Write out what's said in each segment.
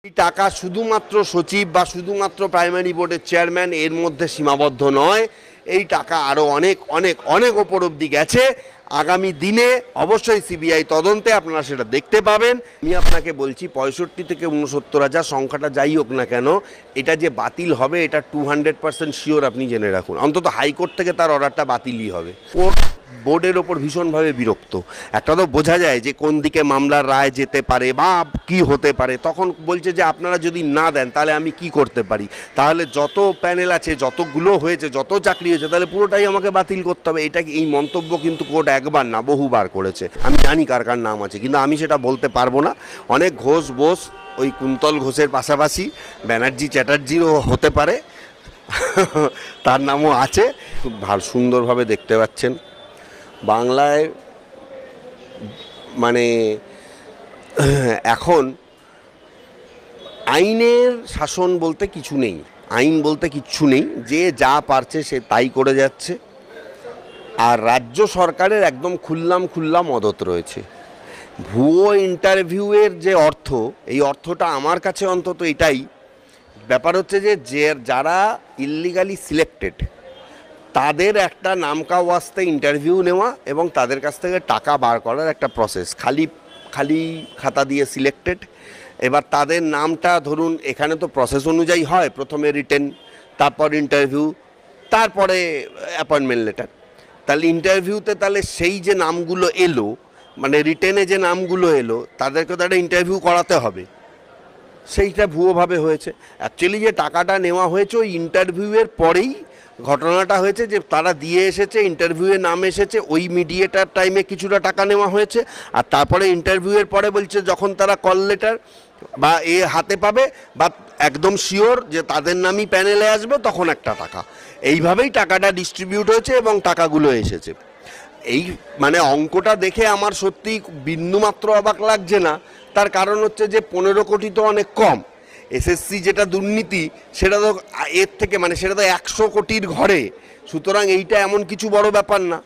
এই টাকা শুধুমাত্র সচিব বা শুধুমাত্র প্রাইমারি বোর্ডের চেয়ারম্যান এর মধ্যে সীমাবদ্ধ নয়। এই টাকা আরও অনেক অনেক অনেক ওপর অবধি গেছে। আগামী দিনে অবশ্যই সিবিআই তদন্তে আপনারা সেটা দেখতে পাবেন। আমি আপনাকে বলছি 65 থেকে 69,000 সংখ্যাটা যাই হোক না কেন, এটা যে বাতিল হবে এটা 200% শিওর আপনি জেনে রাখুন। অন্তত হাইকোর্ট থেকে তার অর্ডারটা বাতিলই হবে। কোর্ট বোর্ডের ওপর ভীষণভাবে বিরক্ত। একটা তো বোঝা যায় যে কোন দিকে মামলার রায় যেতে পারে বা কি হতে পারে, তখন বলছে যে আপনারা যদি না দেন তাহলে আমি কি করতে পারি, তাহলে যত প্যানেল আছে, যতগুলো হয়েছে, যত চাকরি হয়েছে, তাহলে পুরোটাই আমাকে বাতিল করতে হবে। এটা এই মন্তব্য কিন্তু কোর্ট একবার না বহুবার করেছে। আমি জানি কার কার নাম আছে, কিন্তু আমি সেটা বলতে পারবো না। অনেক ঘোষ বোস, ওই কুন্তল ঘোষের পাশাপাশি ব্যানার্জি চ্যাটার্জিরও হতে পারে, তার নামও আছে। খুব ভালো সুন্দরভাবে দেখতে পাচ্ছেন বাংলায় মানে এখন আইনের শাসন বলতে কিছু নেই, আইন বলতে কিচ্ছু নেই। যে যা পারছে সে তাই করে যাচ্ছে। আর রাজ্য সরকারের একদম খুল্লাম মদত রয়েছে। ভুয়ো ইন্টারভিউয়ের যে অর্থ, এই অর্থটা আমার কাছে অন্তত এটাই ব্যাপার হচ্ছে যে যারা ইল্লিগালি সিলেক্টেড তাদের একটা নামকা ওয়াস্তে ইন্টারভিউ নেওয়া এবং তাদের কাছ থেকে টাকা বার করার একটা প্রসেস। খালি খাতা দিয়ে সিলেক্টেড, এবার তাদের নামটা ধরুন এখানে তো প্রসেস অনুযায়ী হয়, প্রথমে রিটেন, তারপর ইন্টারভিউ, তারপরে অ্যাপয়েন্টমেন্ট লেটার। তাহলে ইন্টারভিউতে তাহলে সেই যে নামগুলো এলো, মানে রিটেনে যে নামগুলো এলো, তাদেরকে তো একটা ইন্টারভিউ করাতে হবে, সেইটা ভুয়োভাবে হয়েছে। অ্যাকচুয়ালি যে টাকাটা নেওয়া হয়েছে ওই ইন্টারভিউয়ের পরেই ঘটনাটা হয়েছে, যে তারা দিয়ে এসেছে, ইন্টারভিউয়ে নাম এসেছে, ওই মিডিয়েটার টাইমে কিছুটা টাকা নেওয়া হয়েছে, আর তারপরে ইন্টারভিউয়ের পরে বলছে যখন তারা কল লেটার বা হাতে পাবে বা একদম শিওর যে তাদের নামই প্যানেলে আসবে, তখন একটা টাকা। এইভাবেই টাকাটা ডিস্ট্রিবিউট হয়েছে এবং টাকাগুলো এসেছে। এই মানে অঙ্কটা দেখে আমার সত্যি বিন্দুমাত্র অবাক লাগছে না। তার কারণ হচ্ছে যে 15 কোটি তো অনেক কম। এসএসসি যেটা দুর্নীতি সেটা তো এর থেকে মানে সেটা তো 100 কোটির ঘরে। সুতরাং এইটা এমন কিছু বড় ব্যাপার না।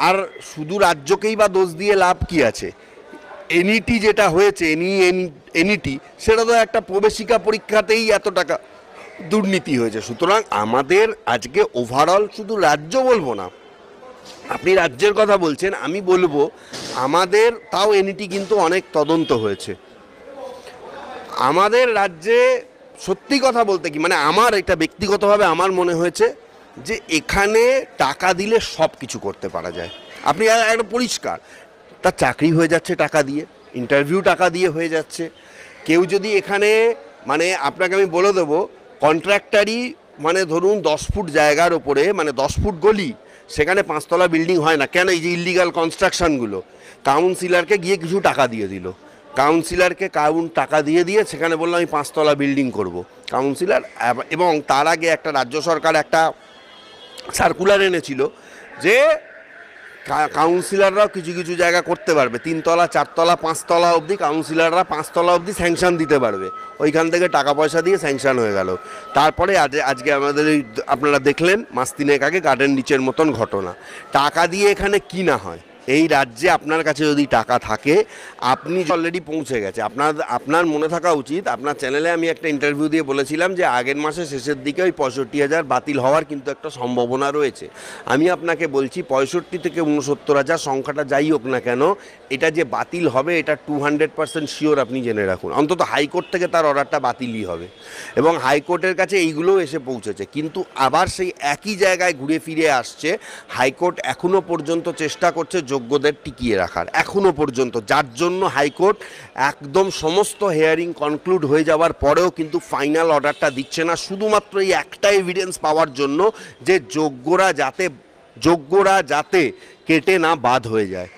আর শুধু রাজ্যকেই বা দোষ দিয়ে লাভ কি আছে? এনইটি যেটা হয়েছে, এনইটি, সেটা তো একটা প্রবেশিকা পরীক্ষাতেই এত টাকা দুর্নীতি হয়েছে। সুতরাং আমাদের আজকে ওভারঅল, শুধু রাজ্য বলবো না, আপনি রাজ্যের কথা বলছেন, আমি বলবো আমাদের তাও এনইটি কিন্তু অনেক তদন্ত হয়েছে। আমাদের রাজ্যে সত্যি কথা বলতে কি মানে আমার এটা ব্যক্তিগতভাবে আমার মনে হয়েছে যে এখানে টাকা দিলে সব কিছু করতে পারা যায়। আপনি একটা পরিষ্কার, তার চাকরি হয়ে যাচ্ছে টাকা দিয়ে, ইন্টারভিউ টাকা দিয়ে হয়ে যাচ্ছে। কেউ যদি এখানে মানে আপনাকে আমি বলে দেবো, কন্ট্রাক্টারই মানে ধরুন 10 ফুট জায়গার ওপরে, মানে 10 ফুট গলি, সেখানে 5 তলা বিল্ডিং হয় না কেন? এই যে ইল্লিগাল কনস্ট্রাকশনগুলো, কাউন্সিলরকে গিয়ে কিছু টাকা দিয়ে দিল, কাউন্সিলরকে টাকা দিয়ে সেখানে বললাম আমি 5 তলা বিল্ডিং করব কাউন্সিলর। এবং তার আগে একটা রাজ্য সরকার একটা সার্কুলার এনেছিল যে কাউন্সিলররাও কিছু কিছু জায়গা করতে পারবে, 3 তলা 4 তলা 5 তলা অবধি কাউন্সিলররা 5 তলা অবধি স্যাংশন দিতে পারবে। ওইখান থেকে টাকা পয়সা দিয়ে স্যাংশন হয়ে গেল। তারপরে আজকে আমাদের এই আপনারা দেখলেন মাস 3 আগে গার্ডেন রিচের মতন ঘটনা। টাকা দিয়ে এখানে কি না হয়? এই রাজ্যে আপনার কাছে যদি টাকা থাকে, আপনি অলরেডি পৌঁছে গেছে। আপনার মনে থাকা উচিত, আপনার চ্যানেলে আমি একটা ইন্টারভিউ দিয়ে বলেছিলাম যে আগের মাসের শেষের দিকে ওই 65,000 বাতিল হওয়ার কিন্তু একটা সম্ভাবনা রয়েছে। আমি আপনাকে বলছি 65 থেকে 69,000 সংখ্যাটা যাই হোক না কেন, এটা যে বাতিল হবে এটা 200% শিওর আপনি জেনে রাখুন। অন্তত হাইকোর্ট থেকে তার অর্ডারটা বাতিলই হবে এবং হাইকোর্টের কাছে এইগুলোও এসে পৌঁছেছে। কিন্তু আবার সেই একই জায়গায় ঘুরে ফিরে আসছে। হাইকোর্ট এখনও পর্যন্ত চেষ্টা করছে যোগ্যদের টিকিয়ে রাখার, এখনও পর্যন্ত, যার জন্য হাইকোর্ট একদম সমস্ত হেয়ারিং কনক্লুড হয়ে যাওয়ার পরেও কিন্তু ফাইনাল অর্ডারটা দিচ্ছে না, শুধুমাত্র এই একটা এভিডেন্স পাওয়ার জন্য যে যোগ্যরা যাতে কেটে না বাদ হয়ে যায়,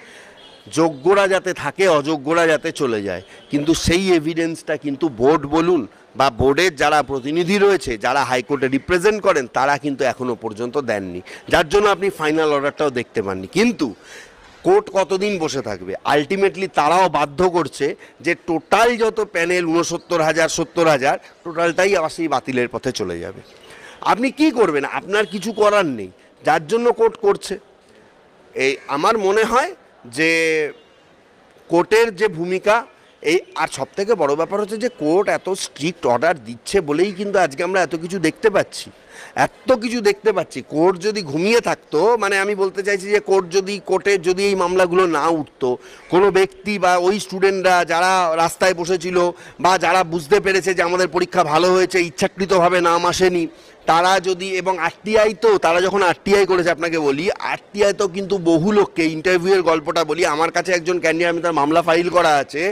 যোগ্যরা যাতে থাকে, অযোগ্যরা যাতে চলে যায়। কিন্তু সেই এভিডেন্সটা কিন্তু বোর্ড বলুন বা বোর্ডের যারা প্রতিনিধি রয়েছে, যারা হাইকোর্টে রিপ্রেজেন্ট করেন, তারা কিন্তু এখনও পর্যন্ত দেননি, যার জন্য আপনি ফাইনাল অর্ডারটাও দেখতে পাননি। কিন্তু কোর্ট কতদিন বসে থাকবে? আলটিমেটলি তারাও বাধ্য করছে যে টোটাল যত প্যানেল 69,000 70,000 টোটালটাই আবার সেই বাতিলের পথে চলে যাবে। আপনি কি করবেন? আপনার কিছু করার নেই, যার জন্য কোর্ট করছে। এই আমার মনে হয় যে কোর্টের যে ভূমিকা এই আর সব থেকে বড় ব্যাপার হচ্ছে যে কোর্ট এত স্ট্রিক্ট অর্ডার দিচ্ছে বলেই কিন্তু আজকে আমরা এত কিছু দেখতে পাচ্ছি, এত কিছু দেখতে পাচ্ছি। কোর্ট যদি ঘুমিয়ে থাকতো, মানে আমি বলতে চাইছি যে কোর্টে যদি এই মামলাগুলো না উঠতো, কোনো ব্যক্তি বা ওই স্টুডেন্টরা যারা রাস্তায় বসেছিল বা যারা বুঝতে পেরেছে যে আমাদের পরীক্ষা ভালো হয়েছে, ইচ্ছাকৃতভাবে নাম আসেনি, তারা যদি, এবং আরটিআই তো, তারা যখন আরটিআই করেছে, আপনাকে বলি আরটিআই তো কিন্তু বহু লোককে, ইন্টারভিউয়ের গল্পটা বলি, আমার কাছে একজন ক্যান্ডিডেট, আমি তার মামলা ফাইল করা আছে,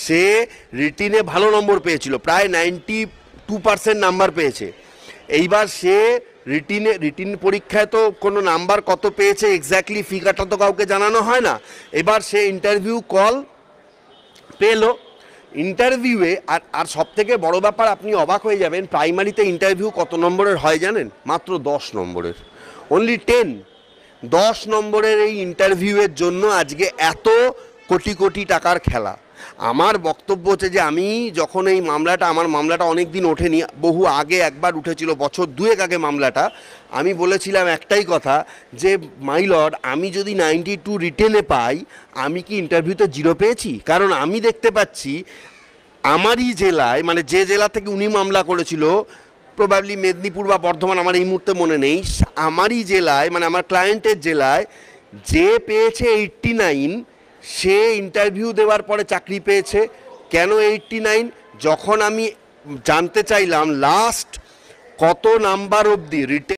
সে রিটিনে ভালো নম্বর পেয়েছিল, প্রায় 92% নাম্বার পেয়েছে। এইবার সে রিটিন পরীক্ষায় তো কোনো নাম্বার কত পেয়েছে এক্স্যাক্টলি ফিগারটা তো কাউকে জানানো হয় না। এবার সে ইন্টারভিউ কল পেলো, ইন্টারভিউয়ে আর সব থেকে বড় ব্যাপার, আপনি অবাক হয়ে যাবেন, প্রাইমারিতে ইন্টারভিউ কত নম্বরের হয় জানেন? মাত্র 10 নম্বরের, অনলি 10 নম্বরের এই ইন্টারভিউয়ের জন্য আজকে এত কোটি কোটি টাকার খেলা। আমার বক্তব্য হচ্ছে যে আমি যখন এই মামলাটা, আমার মামলাটা অনেক দিন ওঠেনি, বহু আগে একবার উঠেছিল, বছর 2 আগে মামলাটা, আমি বলেছিলাম একটাই কথা যে মাই লর্ড, আমি যদি 92 রিটেনে পাই, আমি কি ইন্টারভিউতে 0 পেয়েছি? কারণ আমি দেখতে পাচ্ছি আমারই জেলায়, মানে যে জেলা থেকে উনি মামলা করেছিল, প্রবাবলি মেদিনীপুর বা বর্ধমান, আমার এই মুহূর্তে মনে নেই, আমারই জেলায়, মানে আমার ক্লায়েন্টের জেলায় যে পেয়েছে 89, সে ইন্টারভিউ দেওয়ার পরে চাকরি পেয়েছে। কেন 89? যখন আমি জানতে চাইলাম লাস্ট কত নাম্বার অবধি রিটেন